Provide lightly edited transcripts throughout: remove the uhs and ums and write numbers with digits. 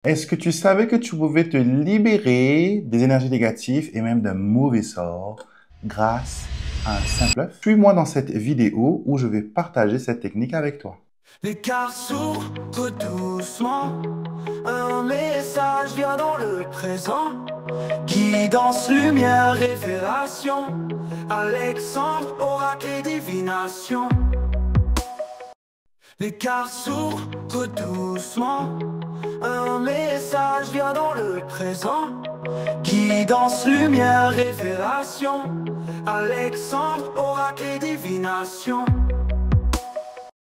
Est-ce que tu savais que tu pouvais te libérer des énergies négatives et même d'un mauvais sort grâce à un simple œuf? Suis-moi dans cette vidéo où je vais partager cette technique avec toi. Les cars s'ouvrent tout doucement. Un message vient dans le présent. Guidance, lumière, révélation. Alexandre, oracle et divination. Les cars s'ouvrent tout doucement. Un message vient dans le présent. Guidance, lumière, révélation. Alexandre, oracle et divination.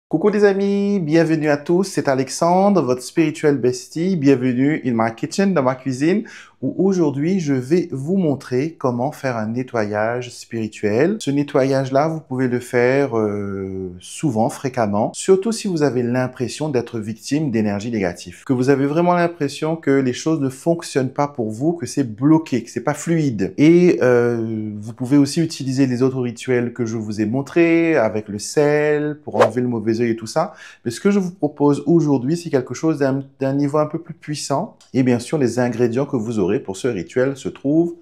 Coucou les amis, bienvenue à tous, c'est Alexandre, votre spirituel bestie. Bienvenue in my kitchen, dans ma cuisine, où aujourd'hui je vais vous montrer comment faire un nettoyage spirituel. Ce nettoyage-là, vous pouvez le faire souvent, fréquemment, surtout si vous avez l'impression d'être victime d'énergie négative, que vous avez vraiment l'impression que les choses ne fonctionnent pas pour vous, que c'est bloqué, que c'est pas fluide. Et vous pouvez aussi utiliser les autres rituels que je vous ai montrés, avec le sel, pour enlever le mauvais œil et tout ça. Mais ce que je vous propose aujourd'hui, c'est quelque chose d'un niveau un peu plus puissant. Et bien sûr, les ingrédients que vous aurez pour ce rituel se trouvent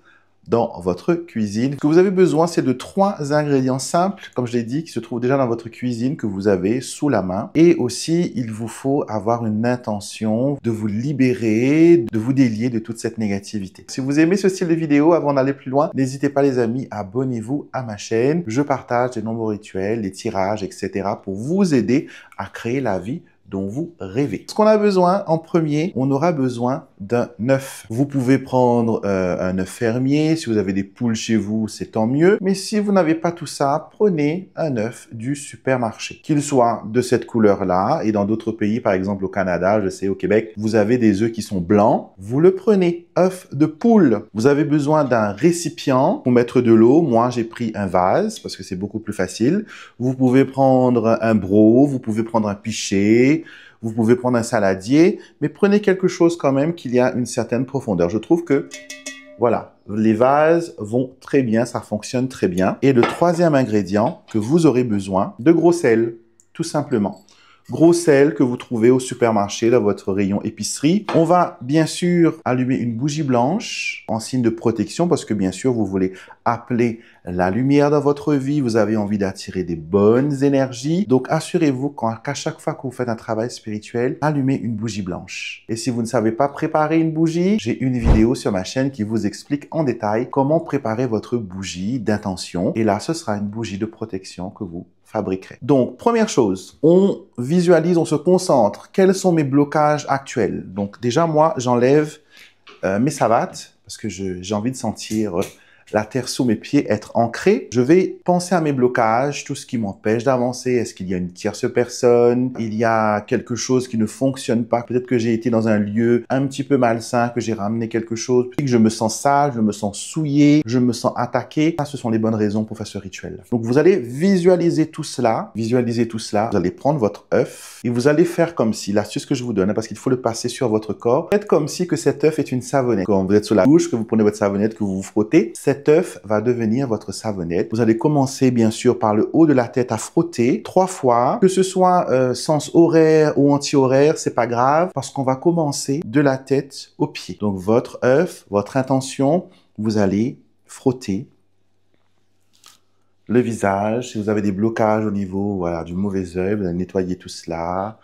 dans votre cuisine. Ce que vous avez besoin, c'est de 3 ingrédients simples, comme je l'ai dit, qui se trouvent déjà dans votre cuisine, que vous avez sous la main. Et aussi, il vous faut avoir une intention de vous libérer, de vous délier de toute cette négativité. Si vous aimez ce style de vidéo, avant d'aller plus loin, n'hésitez pas les amis, abonnez-vous à ma chaîne. Je partage des nombreux rituels, des tirages, etc. pour vous aider à créer la vie dont vous rêvez. Ce qu'on a besoin, en premier, on aura besoin d'un œuf. Vous pouvez prendre un œuf fermier. Si vous avez des poules chez vous, c'est tant mieux. Mais si vous n'avez pas tout ça, prenez un œuf du supermarché. Qu'il soit de cette couleur-là, et dans d'autres pays, par exemple au Canada, je sais, au Québec, vous avez des œufs qui sont blancs. Vous le prenez. Œuf de poule. Vous avez besoin d'un récipient pour mettre de l'eau. Moi, j'ai pris un vase parce que c'est beaucoup plus facile. Vous pouvez prendre un broc, vous pouvez prendre un pichet, vous pouvez prendre un saladier, mais prenez quelque chose quand même qu'il y a une certaine profondeur. Je trouve que, voilà, les vases vont très bien, ça fonctionne très bien. Et le troisième ingrédient que vous aurez besoin, de gros sel, tout simplement. Gros sel que vous trouvez au supermarché dans votre rayon épicerie. On va bien sûr allumer une bougie blanche en signe de protection parce que bien sûr vous voulez appeler la lumière dans votre vie. Vous avez envie d'attirer des bonnes énergies. Donc assurez-vous qu'à chaque fois que vous faites un travail spirituel, allumez une bougie blanche. Et si vous ne savez pas préparer une bougie, j'ai une vidéo sur ma chaîne qui vous explique en détail comment préparer votre bougie d'intention. Et là, ce sera une bougie de protection que vous fabriquerez. Donc, première chose, on visualise, on se concentre. Quels sont mes blocages actuels? Donc, déjà, moi, j'enlève mes savates parce que j'ai envie de sentir la terre sous mes pieds être ancrée. Je vais penser à mes blocages, tout ce qui m'empêche d'avancer. Est-ce qu'il y a une tierce personne? Il y a quelque chose qui ne fonctionne pas. Peut-être que j'ai été dans un lieu un petit peu malsain, que j'ai ramené quelque chose. Puis que je me sens sale, je me sens souillé, je me sens attaqué. Ça, ce sont les bonnes raisons pour faire ce rituel. Donc, vous allez visualiser tout cela. Visualiser tout cela. Vous allez prendre votre œuf et vous allez faire comme si, l'astuce que je vous donne, parce qu'il faut le passer sur votre corps, faites comme si que cet œuf est une savonnette. Quand vous êtes sur la douche, que vous prenez votre savonnette, que vous vous frottez, cet œuf va devenir votre savonnette. Vous allez commencer bien sûr par le haut de la tête à frotter 3 fois, que ce soit sens horaire ou anti-horaire, c'est pas grave parce qu'on va commencer de la tête aux pieds. Donc votre œuf, votre intention, vous allez frotter le visage. Si vous avez des blocages au niveau voilà, du mauvais œil, vous allez nettoyer tout cela.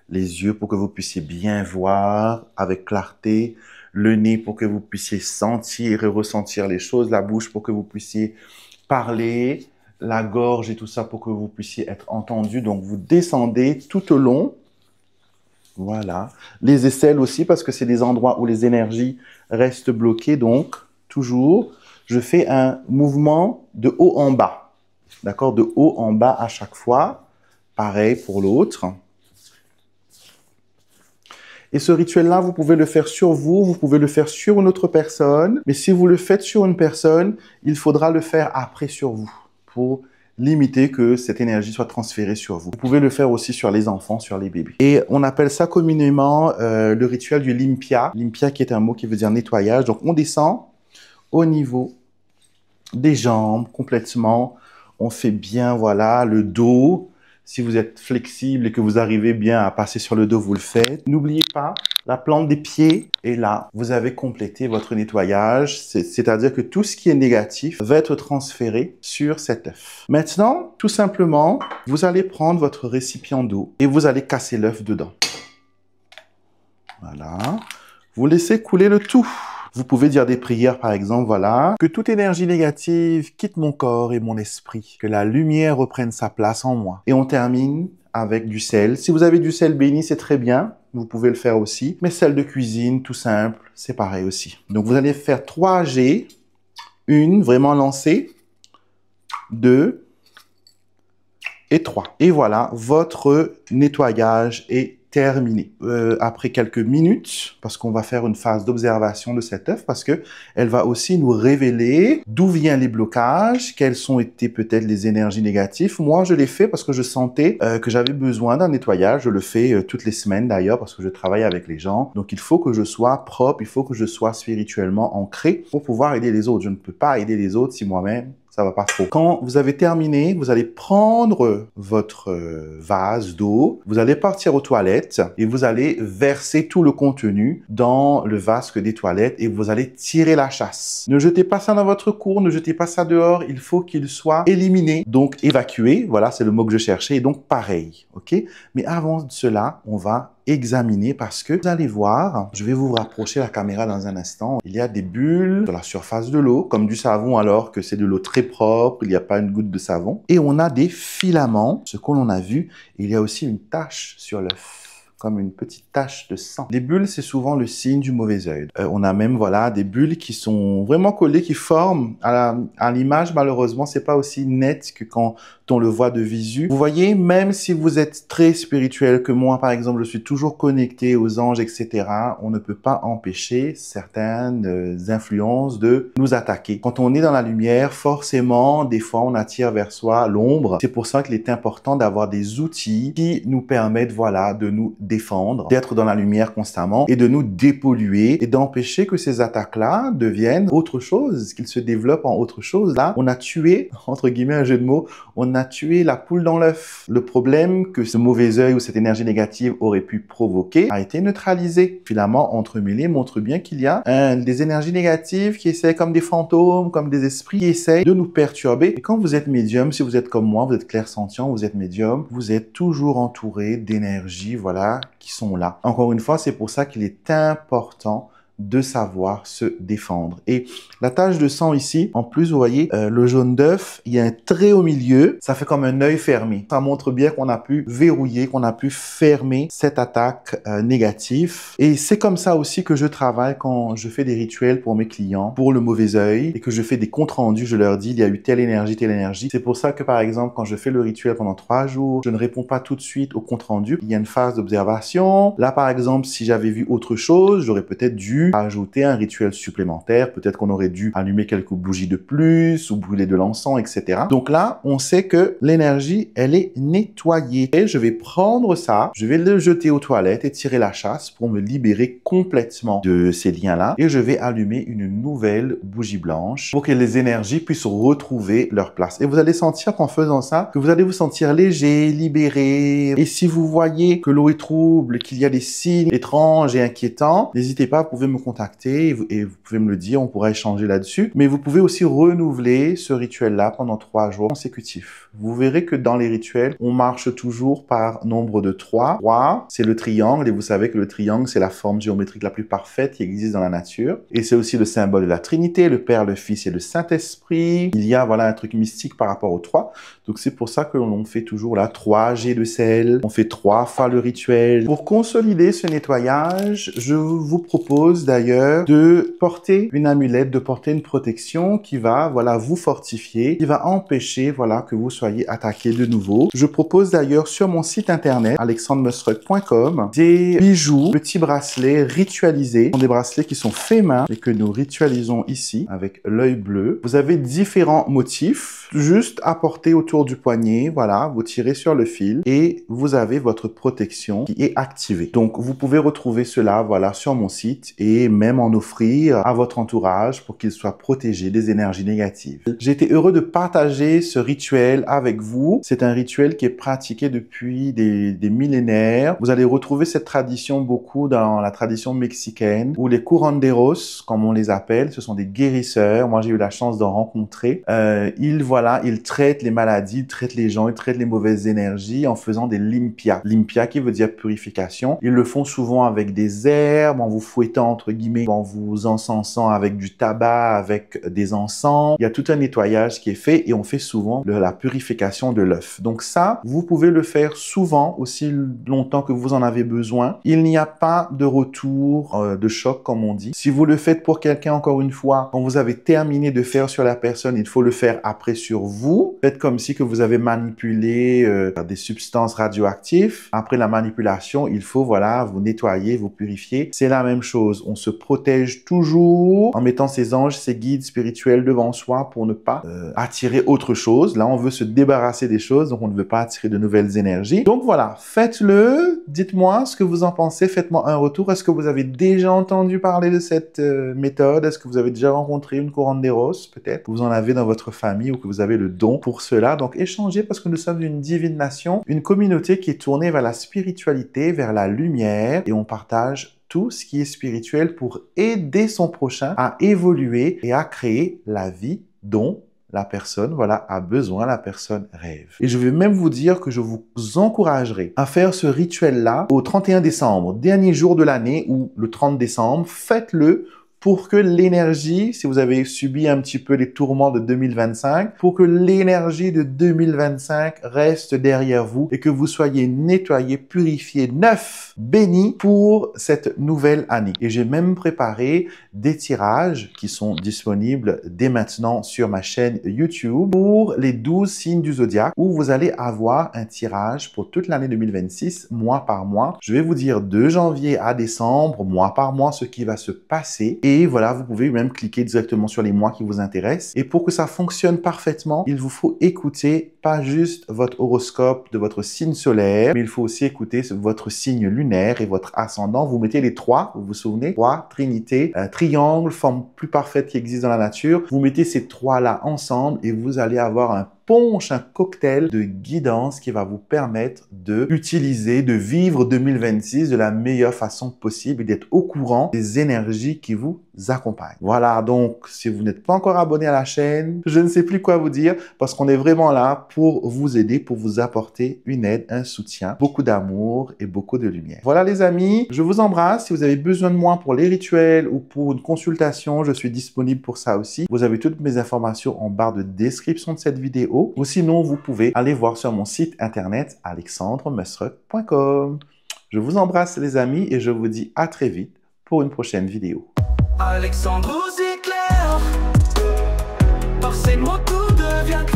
Les yeux pour que vous puissiez bien voir avec clarté, le nez pour que vous puissiez sentir et ressentir les choses, la bouche pour que vous puissiez parler, la gorge et tout ça pour que vous puissiez être entendu. Donc, vous descendez tout au long. Voilà. Les aisselles aussi parce que c'est des endroits où les énergies restent bloquées. Donc, toujours, je fais un mouvement de haut en bas. D'accord? De haut en bas à chaque fois. Pareil pour l'autre. Et ce rituel-là, vous pouvez le faire sur vous, vous pouvez le faire sur une autre personne. Mais si vous le faites sur une personne, il faudra le faire après sur vous pour limiter que cette énergie soit transférée sur vous. Vous pouvez le faire aussi sur les enfants, sur les bébés. Et on appelle ça communément le rituel du limpia. Limpia qui est un mot qui veut dire nettoyage. Donc on descend au niveau des jambes complètement. On fait bien, voilà, le dos. Si vous êtes flexible et que vous arrivez bien à passer sur le dos, vous le faites. N'oubliez pas la plante des pieds. Et là, vous avez complété votre nettoyage. C'est-à-dire que tout ce qui est négatif va être transféré sur cet œuf. Maintenant, tout simplement, vous allez prendre votre récipient d'eau et vous allez casser l'œuf dedans. Voilà. Vous laissez couler le tout. Vous pouvez dire des prières, par exemple, voilà. Que toute énergie négative quitte mon corps et mon esprit. Que la lumière reprenne sa place en moi. Et on termine avec du sel. Si vous avez du sel béni, c'est très bien. Vous pouvez le faire aussi. Mais sel de cuisine, tout simple, c'est pareil aussi. Donc, vous allez faire 3 G. 1, vraiment lancée. 2 et 3. Et voilà, votre nettoyage est terminé. Après quelques minutes, parce qu'on va faire une phase d'observation de cet œuf, parce que elle va aussi nous révéler d'où viennent les blocages, quelles ont été peut-être les énergies négatives. Moi, je l'ai fait parce que je sentais que j'avais besoin d'un nettoyage. Je le fais toutes les semaines d'ailleurs, parce que je travaille avec les gens. Donc, il faut que je sois propre, il faut que je sois spirituellement ancré pour pouvoir aider les autres. Je ne peux pas aider les autres si moi-même ça va pas trop. Quand vous avez terminé, vous allez prendre votre vase d'eau, vous allez partir aux toilettes et vous allez verser tout le contenu dans le vasque des toilettes et vous allez tirer la chasse. Ne jetez pas ça dans votre cour, ne jetez pas ça dehors, il faut qu'il soit éliminé, donc évacué, voilà, c'est le mot que je cherchais, et donc pareil, ok? Mais avant cela, on va examiner parce que vous allez voir, je vais vous rapprocher la caméra dans un instant, il y a des bulles sur la surface de l'eau, comme du savon alors que c'est de l'eau très propre, il n'y a pas une goutte de savon. Et on a des filaments, ce que l'on a vu, il y a aussi une tache sur l'œuf, comme une petite tache de sang. Les bulles, c'est souvent le signe du mauvais œil. On a même, voilà, des bulles qui sont vraiment collées, qui forment. À l'image, malheureusement, c'est pas aussi net que quand on le voit de visu. Vous voyez, même si vous êtes très spirituel que moi, par exemple, je suis toujours connecté aux anges, etc., on ne peut pas empêcher certaines influences de nous attaquer. Quand on est dans la lumière, forcément, des fois, on attire vers soi l'ombre. C'est pour ça qu'il est important d'avoir des outils qui nous permettent, voilà, de nous défendre, d'être dans la lumière constamment et de nous dépolluer et d'empêcher que ces attaques-là deviennent autre chose, qu'ils se développent en autre chose. Là, on a tué, entre guillemets, un jeu de mots, on a tué la poule dans l'œuf. Le problème que ce mauvais œil ou cette énergie négative aurait pu provoquer a été neutralisé. Filaments entremêlés montrent bien qu'il y a des énergies négatives qui essaient, comme des fantômes, comme des esprits, qui essayent de nous perturber. Et quand vous êtes médium, si vous êtes comme moi, vous êtes clairsentient, vous êtes médium, vous êtes toujours entouré d'énergies, voilà, qui sont là. Encore une fois, c'est pour ça qu'il est important de savoir se défendre. Et la tache de sang ici, en plus, vous voyez, le jaune d'œuf, il y a un trait au milieu, ça fait comme un œil fermé. Ça montre bien qu'on a pu verrouiller, qu'on a pu fermer cette attaque négative. Et c'est comme ça aussi que je travaille quand je fais des rituels pour mes clients, pour le mauvais œil, et que je fais des comptes rendus, je leur dis, il y a eu telle énergie, telle énergie. C'est pour ça que, par exemple, quand je fais le rituel pendant 3 jours, je ne réponds pas tout de suite au compte rendu. Il y a une phase d'observation. Là, par exemple, si j'avais vu autre chose, j'aurais peut-être dû ajouter un rituel supplémentaire. Peut-être qu'on aurait dû allumer quelques bougies de plus ou brûler de l'encens, etc. Donc là, on sait que l'énergie, elle est nettoyée. Et je vais prendre ça, je vais le jeter aux toilettes et tirer la chasse pour me libérer complètement de ces liens-là. Et je vais allumer une nouvelle bougie blanche pour que les énergies puissent retrouver leur place. Et vous allez sentir qu'en faisant ça, que vous allez vous sentir léger, libéré. Et si vous voyez que l'eau est trouble, qu'il y a des signes étranges et inquiétants, n'hésitez pas, vous pouvez me contacter et vous pouvez me le dire, on pourra échanger là-dessus. Mais vous pouvez aussi renouveler ce rituel-là pendant 3 jours consécutifs. Vous verrez que dans les rituels, on marche toujours par nombre de 3. 3, c'est le triangle et vous savez que le triangle, c'est la forme géométrique la plus parfaite qui existe dans la nature. Et c'est aussi le symbole de la Trinité, le Père, le Fils et le Saint-Esprit. Il y a, voilà, un truc mystique par rapport aux 3. Donc c'est pour ça que l'on fait toujours là 3 G de sel. On fait 3 fois le rituel. Pour consolider ce nettoyage, je vous propose d'ailleurs de porter une amulette, de porter une protection qui va, voilà, vous fortifier, qui va empêcher, voilà, que vous soyez attaqué de nouveau. Je propose d'ailleurs sur mon site internet, alexandremusruck.com, des bijoux, petits bracelets ritualisés. Ce sont des bracelets qui sont faits main et que nous ritualisons ici avec l'œil bleu. Vous avez différents motifs, juste à porter autour du poignet, voilà, vous tirez sur le fil et vous avez votre protection qui est activée. Donc, vous pouvez retrouver cela, voilà, sur mon site et pouvez même en offrir à votre entourage pour qu'il soit protégé des énergies négatives. J'ai été heureux de partager ce rituel avec vous. C'est un rituel qui est pratiqué depuis des millénaires. Vous allez retrouver cette tradition beaucoup dans la tradition mexicaine où les curanderos, comme on les appelle, ce sont des guérisseurs. Moi, j'ai eu la chance d'en rencontrer. Ils traitent les maladies, ils traitent les gens, ils traitent les mauvaises énergies en faisant des limpia. Limpia qui veut dire purification. Ils le font souvent avec des herbes, en vous fouettant entre guillemets, en vous encensant avec du tabac, avec des encens. Il y a tout un nettoyage qui est fait et on fait souvent la purification de l'œuf. Donc ça, vous pouvez le faire souvent, aussi longtemps que vous en avez besoin. Il n'y a pas de retour de choc, comme on dit. Si vous le faites pour quelqu'un, encore une fois, quand vous avez terminé de faire sur la personne, il faut le faire après sur vous. Faites comme si que vous avez manipulé des substances radioactives. Après la manipulation, il faut, voilà, vous nettoyer, vous purifier. C'est la même chose. On se protège toujours en mettant ses anges, ses guides spirituels devant soi pour ne pas attirer autre chose. Là, on veut se débarrasser des choses, donc on ne veut pas attirer de nouvelles énergies. Donc voilà, faites-le. Dites-moi ce que vous en pensez. Faites-moi un retour. Est-ce que vous avez déjà entendu parler de cette méthode? Est-ce que vous avez déjà rencontré une curanderos, peut-être? Vous en avez dans votre famille ou que vous avez le don pour cela. Donc échangez parce que nous sommes une divine nation, une communauté qui est tournée vers la spiritualité, vers la lumière et on partage tout ce qui est spirituel pour aider son prochain à évoluer et à créer la vie dont la personne, voilà, a besoin, la personne rêve. Et je vais même vous dire que je vous encouragerai à faire ce rituel-là au 31 décembre, dernier jour de l'année ou le 30 décembre. Faites-le pour que l'énergie, si vous avez subi un petit peu les tourments de 2025, pour que l'énergie de 2025 reste derrière vous et que vous soyez nettoyé, purifié, neuf, béni pour cette nouvelle année. Et j'ai même préparé des tirages qui sont disponibles dès maintenant sur ma chaîne YouTube pour les 12 signes du zodiaque où vous allez avoir un tirage pour toute l'année 2026, mois par mois. Je vais vous dire de janvier à décembre, mois par mois, ce qui va se passer. Et voilà, vous pouvez même cliquer directement sur les mois qui vous intéressent. Et pour que ça fonctionne parfaitement, il vous faut écouter pas juste votre horoscope de votre signe solaire, mais il faut aussi écouter votre signe lunaire et votre ascendant. Vous mettez les trois, vous vous souvenez, trois, trinité, triangle, forme plus parfaite qui existe dans la nature. Vous mettez ces trois-là ensemble et vous allez avoir un punch, un cocktail de guidance qui va vous permettre de utiliser, de vivre 2026 de la meilleure façon possible et d'être au courant des énergies qui vous accompagnent. Voilà, donc si vous n'êtes pas encore abonné à la chaîne, je ne sais plus quoi vous dire parce qu'on est vraiment là pour vous aider, pour vous apporter une aide, un soutien, beaucoup d'amour et beaucoup de lumière. Voilà les amis, je vous embrasse. Si vous avez besoin de moi pour les rituels ou pour une consultation, je suis disponible pour ça aussi. Vous avez toutes mes informations en barre de description de cette vidéo. Ou sinon, vous pouvez aller voir sur mon site internet alexandremusruck.com. Je vous embrasse les amis et je vous dis à très vite pour une prochaine vidéo. Alexandre aux éclairs, par ses mots tout devient clair.